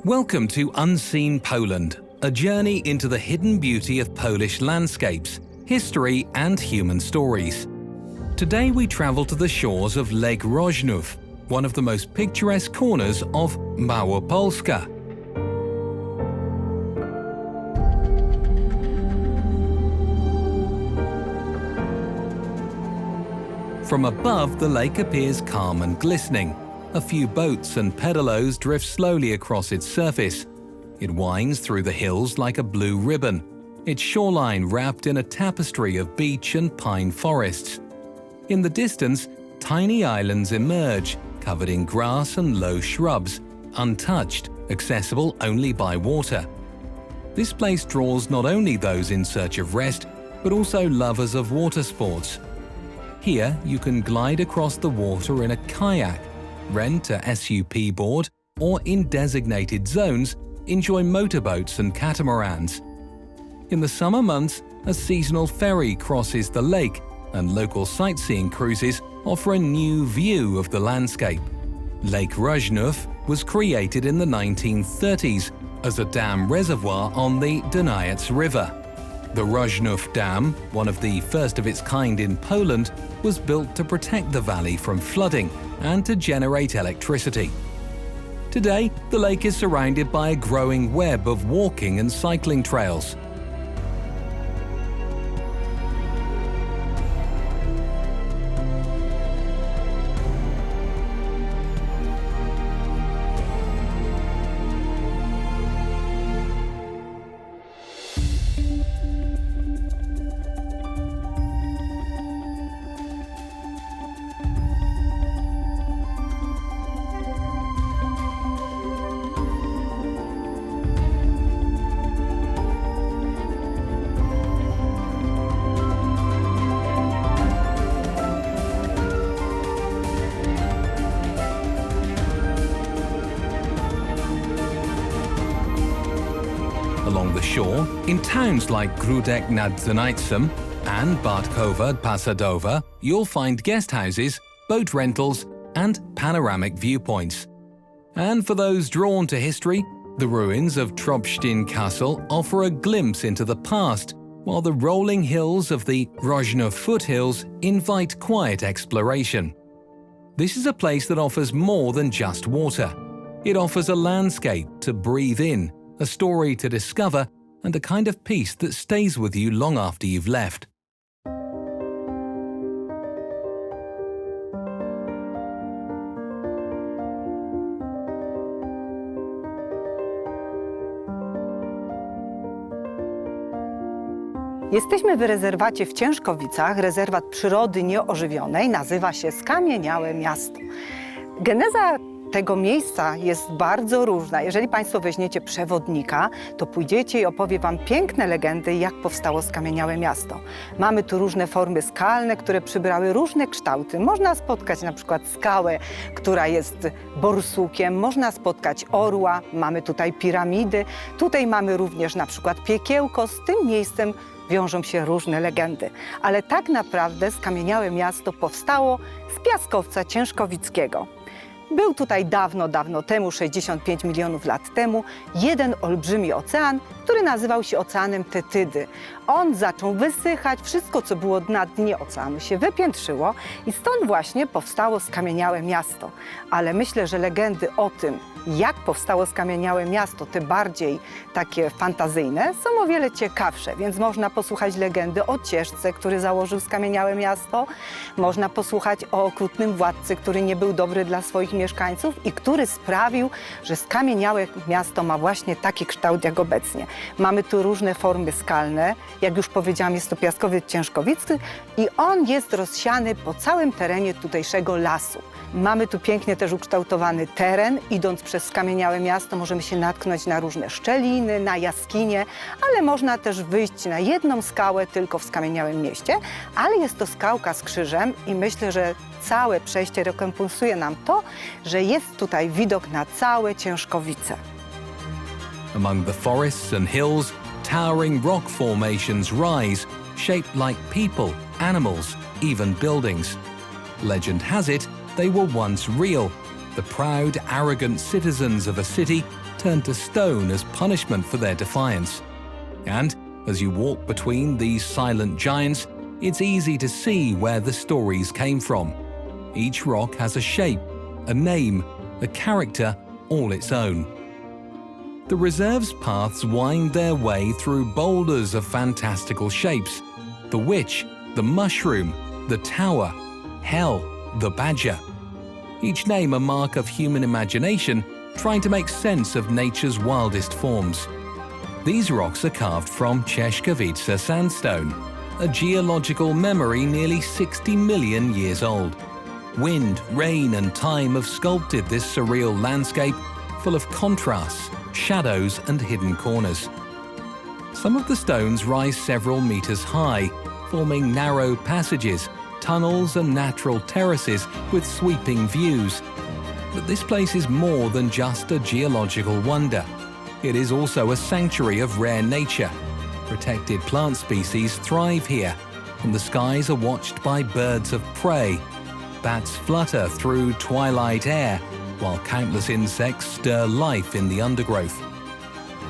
Welcome to Unseen Poland, a journey into the hidden beauty of Polish landscapes, history and human stories. Today we travel to the shores of Lake Rożnów, one of the most picturesque corners of Małopolska. From above, the lake appears calm and glistening. A few boats and pedalos drift slowly across its surface. It winds through the hills like a blue ribbon, its shoreline wrapped in a tapestry of beech and pine forests. In the distance, tiny islands emerge, covered in grass and low shrubs, untouched, accessible only by water. This place draws not only those in search of rest, but also lovers of water sports. Here, you can glide across the water in a kayak, rent a SUP board, or in designated zones, enjoy motorboats and catamarans. In the summer months, a seasonal ferry crosses the lake, and local sightseeing cruises offer a new view of the landscape. Lake Rożnów was created in the 1930s as a dam reservoir on the Dunajec River. The Różnów Dam, one of the first of its kind in Poland, was built to protect the valley from flooding and to generate electricity. Today, the lake is surrounded by a growing web of walking and cycling trails. Along the shore, in towns like Gródek nad Dunajcem and Bartkowa Pasadowa, you'll find guest houses, boat rentals, and panoramic viewpoints. And for those drawn to history, the ruins of Tropsztyn Castle offer a glimpse into the past, while the rolling hills of the Różnów Foothills invite quiet exploration. This is a place that offers more than just water. It offers a landscape to breathe in, a story to discover, and a kind of peace that stays with you long after you've left. Jesteśmy w rezerwacie w Ciężkowicach, rezerwat przyrody nieożywionej, nazywa się Skamieniałe Miasto. Geneza tego miejsca jest bardzo różna. Jeżeli Państwo weźmiecie przewodnika, to pójdziecie i opowie Wam piękne legendy, jak powstało Skamieniałe Miasto. Mamy tu różne formy skalne, które przybrały różne kształty. Można spotkać na przykład skałę, która jest borsukiem, można spotkać orła, mamy tutaj piramidy, tutaj mamy również na przykład piekiełko. Z tym miejscem wiążą się różne legendy. Ale tak naprawdę Skamieniałe Miasto powstało z piaskowca ciężkowickiego. Był tutaj dawno, dawno temu, 65 milionów lat temu, jeden olbrzymi ocean, który nazywał się Oceanem Tetydy. On zaczął wysychać, wszystko co było na dnie oceanu się wypiętrzyło i stąd właśnie powstało Skamieniałe Miasto. Ale myślę, że legendy o tym, jak powstało Skamieniałe Miasto, te bardziej takie fantazyjne, są o wiele ciekawsze, więc można posłuchać legendy o Cieszce, który założył Skamieniałe Miasto, można posłuchać o okrutnym władcy, który nie był dobry dla swoich mieszkańców i który sprawił, że Skamieniałe Miasto ma właśnie taki kształt jak obecnie. Mamy tu różne formy skalne, jak już powiedziałam, jest to piaskowiec ciężkowicy i on jest rozsiany po całym terenie tutejszego lasu. Mamy tu pięknie też ukształtowany teren. Idąc przez Skamieniałe Miasto możemy się natknąć na różne szczeliny, na jaskinie, ale można też wyjść na jedną skałę tylko w Skamieniałym Mieście, ale jest to skałka z krzyżem i myślę, że całe przejście rekompensuje nam to, że jest tutaj widok na całe Ciężkowice. Among the forests and hills, towering rock formations rise, shaped like people, animals, even buildings. Legend has it they were once real, the proud, arrogant citizens of a city turned to stone as punishment for their defiance. And as you walk between these silent giants, it's easy to see where the stories came from. Each rock has a shape, a name, a character all its own. The reserve's paths wind their way through boulders of fantastical shapes: the witch, the mushroom, the tower, hell, the badger. Each name a mark of human imagination trying to make sense of nature's wildest forms. These rocks are carved from Ciężkowice sandstone, a geological memory nearly 60 million years old. Wind, rain and time have sculpted this surreal landscape full of contrasts, shadows and hidden corners. Some of the stones rise several meters high, forming narrow passages, tunnels and natural terraces with sweeping views. But this place is more than just a geological wonder. It is also a sanctuary of rare nature. Protected plant species thrive here, and the skies are watched by birds of prey. Bats flutter through twilight air, while countless insects stir life in the undergrowth.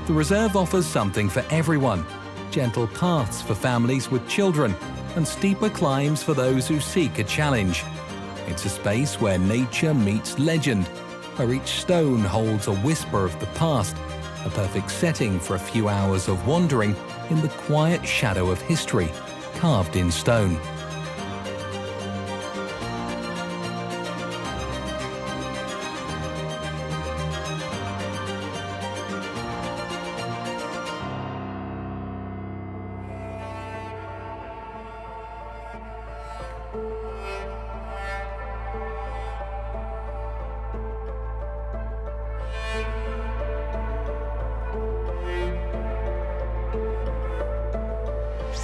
The reserve offers something for everyone: gentle paths for families with children, and steeper climbs for those who seek a challenge. It's a space where nature meets legend, where each stone holds a whisper of the past, a perfect setting for a few hours of wandering in the quiet shadow of history, carved in stone.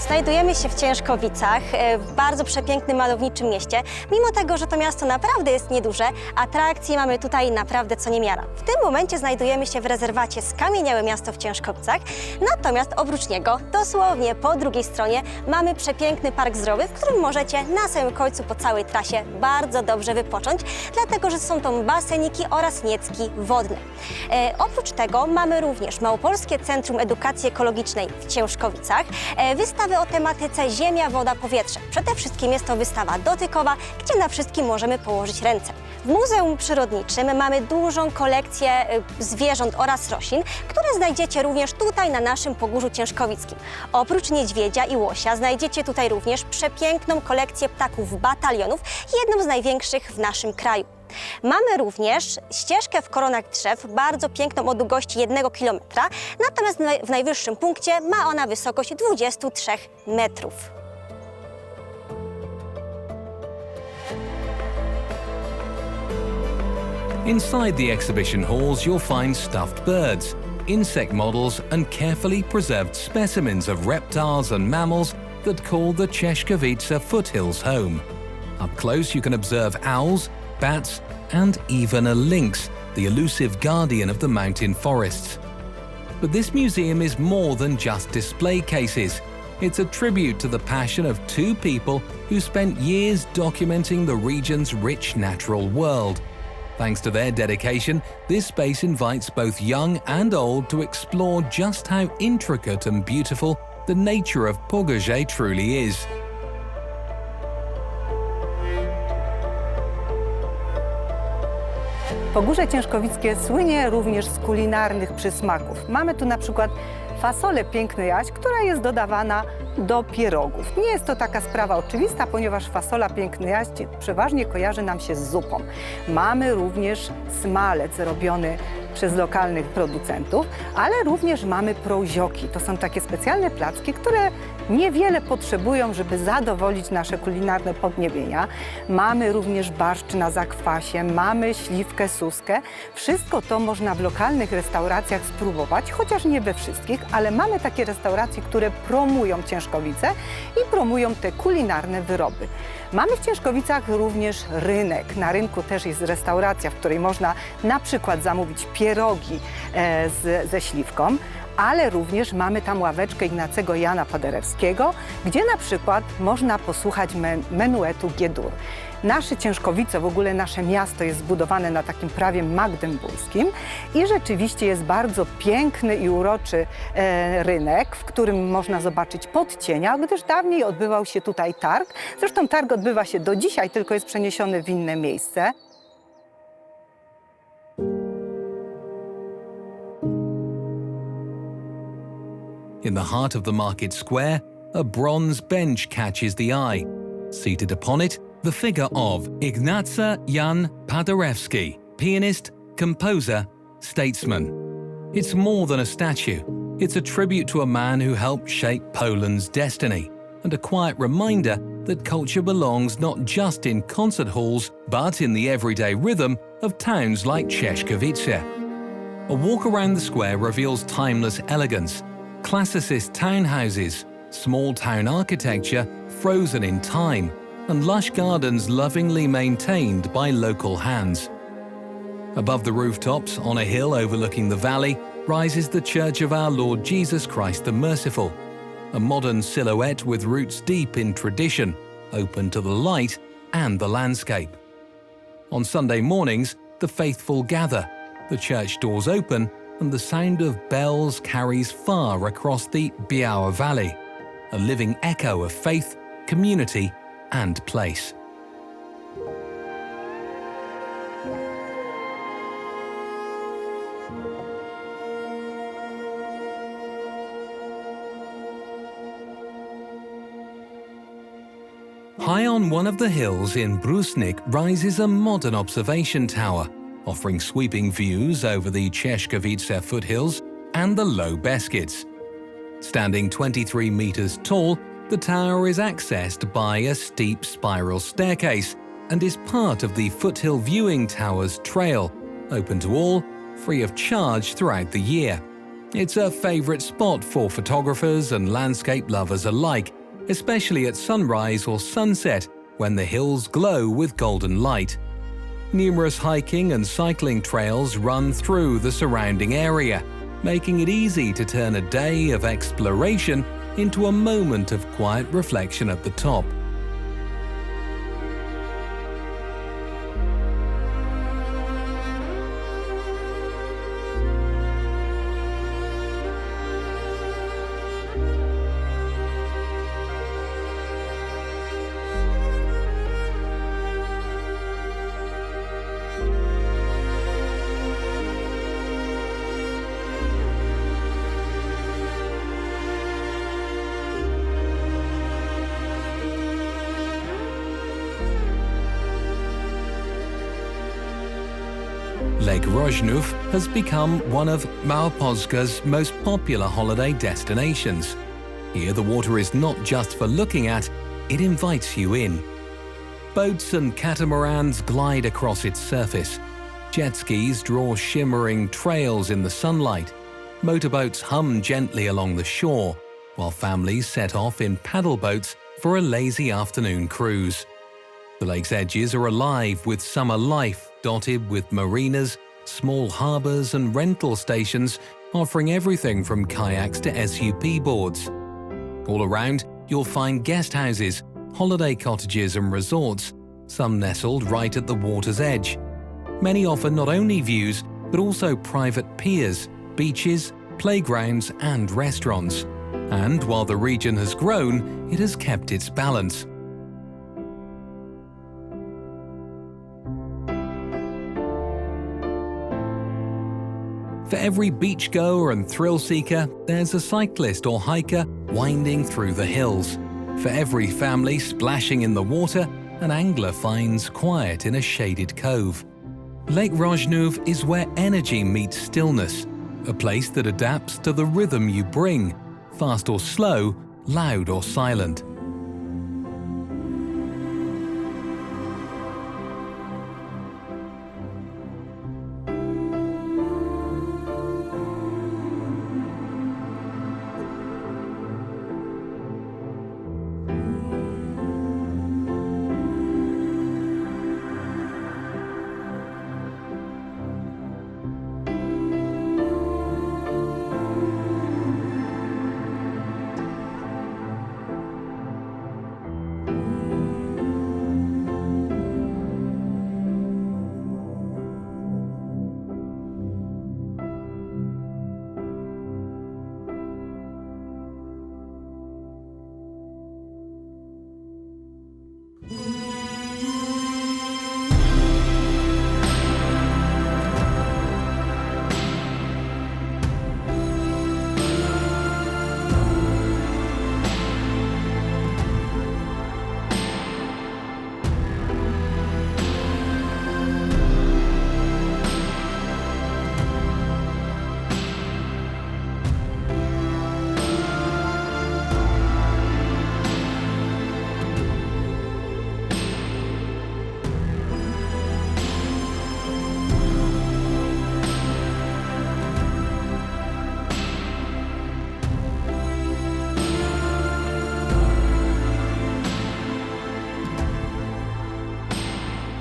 Znajdujemy się w Ciężkowicach, w bardzo przepięknym, malowniczym mieście. Mimo tego, że to miasto naprawdę jest nieduże, atrakcji mamy tutaj naprawdę co niemiara. W tym momencie znajdujemy się w rezerwacie Skamieniałe Miasto w Ciężkowicach, natomiast oprócz niego, dosłownie po drugiej stronie, mamy przepiękny park zdrowy, w którym możecie na samym końcu po całej trasie bardzo dobrze wypocząć, dlatego że są to baseniki oraz niecki wodne. Oprócz tego mamy również Małopolskie Centrum Edukacji Ekologicznej w Ciężkowicach, wystawy o tematyce Ziemia, Woda, Powietrze. Przede wszystkim jest to wystawa dotykowa, gdzie na wszystkim możemy położyć ręce. W Muzeum Przyrodniczym mamy dużą kolekcję zwierząt oraz roślin, które znajdziecie również tutaj na naszym Pogórzu Ciężkowickim. Oprócz niedźwiedzia i łosia znajdziecie tutaj również przepiękną kolekcję ptaków batalionów, jedną z największych w naszym kraju. Mamy również ścieżkę w koronach drzew, bardzo piękną o długości 1 km, natomiast w najwyższym punkcie ma ona wysokość 23 metrów. Inside the exhibition halls you'll find stuffed birds, insect models and carefully preserved specimens of reptiles and mammals that call the Ciężkowice Foothills home. Up close you can observe owls, bats and even a lynx, the elusive guardian of the mountain forests. But this museum is more than just display cases. It's a tribute to the passion of two people who spent years documenting the region's rich natural world. Thanks to their dedication, this space invites both young and old to explore just how intricate and beautiful the nature of Pogórze truly is. Pogórze Ciężkowickie słynie również z kulinarnych przysmaków. Mamy tu na przykład fasolę Piękny Jaś, która jest dodawana do pierogów. Nie jest to taka sprawa oczywista, ponieważ fasola Piękny Jaś przeważnie kojarzy nam się z zupą. Mamy również smalec robiony przez lokalnych producentów, ale również mamy prołzioki. To są takie specjalne placki, które niewiele potrzebują, żeby zadowolić nasze kulinarne podniebienia. Mamy również barszcz na zakwasie, mamy śliwkę suskę. Wszystko to można w lokalnych restauracjach spróbować, chociaż nie we wszystkich, ale mamy takie restauracje, które promują Ciężkowice i promują te kulinarne wyroby. Mamy w Ciężkowicach również rynek. Na rynku też jest restauracja, w której można na przykład zamówić pierogi ze śliwką, ale również mamy tam ławeczkę Ignacego Jana Paderewskiego, gdzie na przykład można posłuchać menuetu G-dur. Nasze Ciężkowice, w ogóle nasze miasto jest zbudowane na takim prawie magdeburskim i rzeczywiście jest bardzo piękny i uroczy rynek, w którym można zobaczyć podcienia, gdyż dawniej odbywał się tutaj targ. Zresztą targ odbywa się do dzisiaj, tylko jest przeniesiony w inne miejsce. In the heart of the market square, a bronze bench catches the eye. Seated upon it, the figure of Ignacy Jan Paderewski, pianist, composer, statesman. It's more than a statue. It's a tribute to a man who helped shape Poland's destiny, and a quiet reminder that culture belongs not just in concert halls, but in the everyday rhythm of towns like Ciężkowice. A walk around the square reveals timeless elegance, classicist townhouses, small town architecture frozen in time, and lush gardens lovingly maintained by local hands. Above the rooftops, on a hill overlooking the valley, rises the Church of Our Lord Jesus Christ the Merciful, a modern silhouette with roots deep in tradition, open to the light and the landscape. On Sunday mornings, the faithful gather, the church doors open, and the sound of bells carries far across the Biała Valley, a living echo of faith, community, and place. High on one of the hills in Różnów rises a modern observation tower, offering sweeping views over the Ciężkowice foothills and the low Beskids. Standing 23 meters tall, the tower is accessed by a steep spiral staircase and is part of the Foothill Viewing Towers Trail, open to all, free of charge throughout the year. It's a favorite spot for photographers and landscape lovers alike, especially at sunrise or sunset when the hills glow with golden light. Numerous hiking and cycling trails run through the surrounding area, making it easy to turn a day of exploration into a moment of quiet reflection at the top. Lake Rożnów has become one of Małopolska's most popular holiday destinations. Here the water is not just for looking at, it invites you in. Boats and catamarans glide across its surface. Jet skis draw shimmering trails in the sunlight. Motorboats hum gently along the shore, while families set off in paddle boats for a lazy afternoon cruise. The lake's edges are alive with summer life, dotted with marinas, small harbours and rental stations offering everything from kayaks to SUP boards. All around, you'll find guest houses, holiday cottages and resorts, some nestled right at the water's edge. Many offer not only views, but also private piers, beaches, playgrounds and restaurants. And while the region has grown, it has kept its balance. For every beachgoer and thrill-seeker, there's a cyclist or hiker winding through the hills. For every family splashing in the water, an angler finds quiet in a shaded cove. Lake Rożnów is where energy meets stillness, a place that adapts to the rhythm you bring, fast or slow, loud or silent.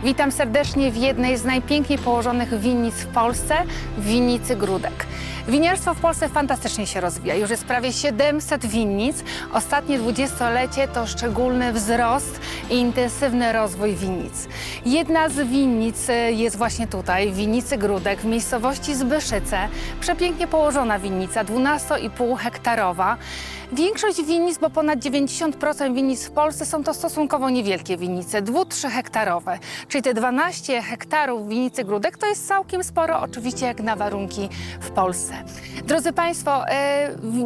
Witam serdecznie w jednej z najpiękniej położonych winnic w Polsce, w winnicy Gródek. Winiarstwo w Polsce fantastycznie się rozwija. Już jest prawie 700 winnic. Ostatnie 20-lecie to szczególny wzrost i intensywny rozwój winnic. Jedna z winnic jest właśnie tutaj, w winnicy Gródek, w miejscowości Zbyszyce. Przepięknie położona winnica, 12,5 hektarowa. Większość winnic, bo ponad 90% winnic w Polsce są to stosunkowo niewielkie winnice, 2-3 hektarowe. Czyli te 12 hektarów winnicy Gródek to jest całkiem sporo, oczywiście jak na warunki w Polsce. Drodzy Państwo,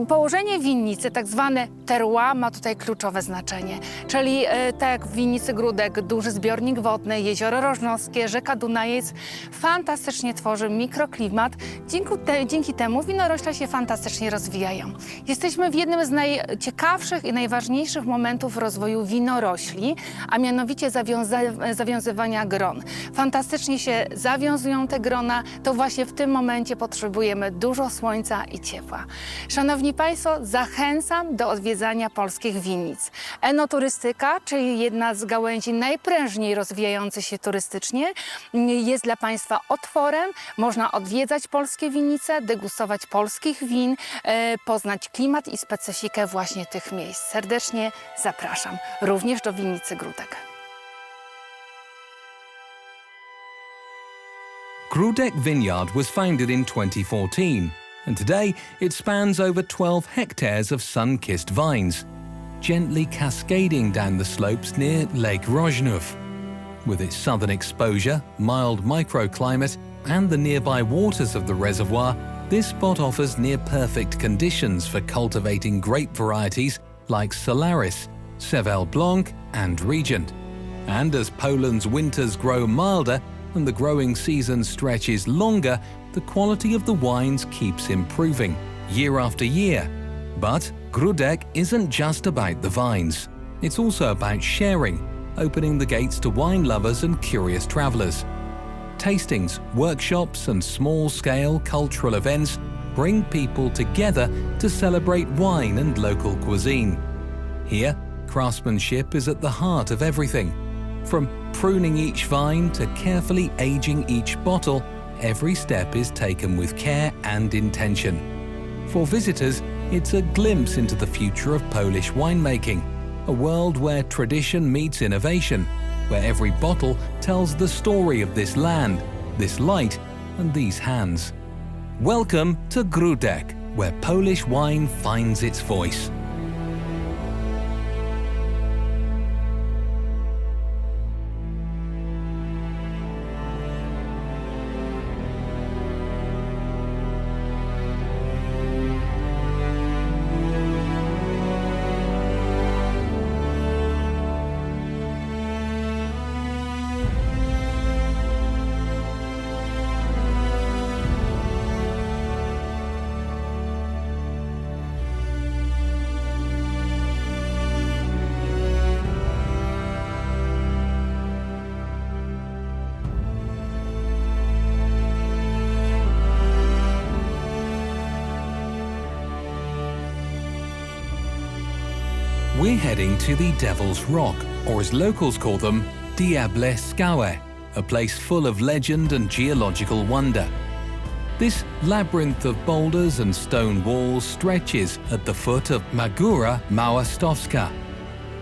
położenie winnicy, tak zwane terroir, ma tutaj kluczowe znaczenie. Czyli tak jak w winnicy Gródek, duży zbiornik wodny, jezioro Rożnowskie, rzeka Dunajec fantastycznie tworzy mikroklimat. Dzięki temu winorośle się fantastycznie rozwijają. Jesteśmy w jednym z najciekawszych i najważniejszych momentów rozwoju winorośli, a mianowicie zawiązywania gron. Fantastycznie się zawiązują te grona, to właśnie w tym momencie potrzebujemy dużo słońca i ciepła. Szanowni Państwo, zachęcam do odwiedzania polskich winnic. Enoturystyka, czyli jedna z gałęzi najprężniej rozwijających się turystycznie, jest dla Państwa otworem. Można odwiedzać polskie winnice, degustować polskich win, poznać klimat i specyfikę właśnie tych miejsc. Serdecznie zapraszam również do winnicy Gródek. Gródek Vineyard was founded in 2014, and today it spans over 12 hectares of sun-kissed vines, gently cascading down the slopes near Lake Rożnów. With its southern exposure, mild microclimate, and the nearby waters of the reservoir, this spot offers near-perfect conditions for cultivating grape varieties like Solaris, Cheval Blanc, and Regent. And as Poland's winters grow milder and the growing season stretches longer, the quality of the wines keeps improving year after year. But Gródek isn't just about the vines. It's also about sharing, opening the gates to wine lovers and curious travelers. Tastings, workshops, and small-scale cultural events bring people together to celebrate wine and local cuisine. Here, craftsmanship is at the heart of everything. From pruning each vine to carefully aging each bottle, every step is taken with care and intention. For visitors, it's a glimpse into the future of Polish winemaking, a world where tradition meets innovation, where every bottle tells the story of this land, this light, and these hands. Welcome to Gródek, where Polish wine finds its voice. We're heading to the Devil's Rock, or as locals call them, Diable Skały, a place full of legend and geological wonder. This labyrinth of boulders and stone walls stretches at the foot of Magura Małostowska.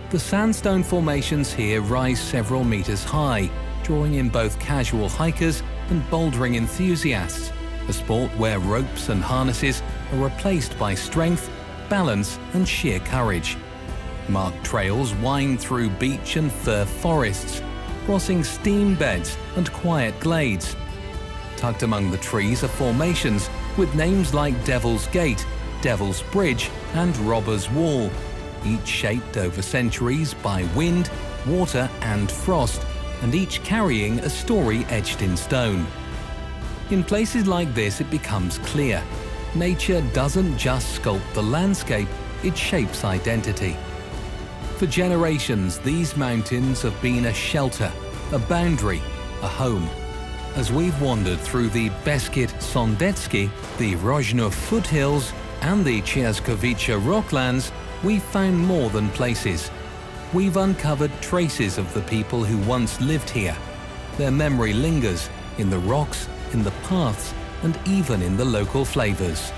The sandstone formations here rise several meters high, drawing in both casual hikers and bouldering enthusiasts, a sport where ropes and harnesses are replaced by strength, balance, and sheer courage. Marked trails wind through beech and fir forests, crossing stream beds and quiet glades. Tucked among the trees are formations with names like Devil's Gate, Devil's Bridge, and Robber's Wall, each shaped over centuries by wind, water, and frost, and each carrying a story etched in stone. In places like this, it becomes clear: nature doesn't just sculpt the landscape, it shapes identity. For generations, these mountains have been a shelter, a boundary, a home. As we've wandered through the Beskid Sądecki, the Różnów foothills, and the Ciężkowice rocklands, we've found more than places. We've uncovered traces of the people who once lived here. Their memory lingers in the rocks, in the paths, and even in the local flavours.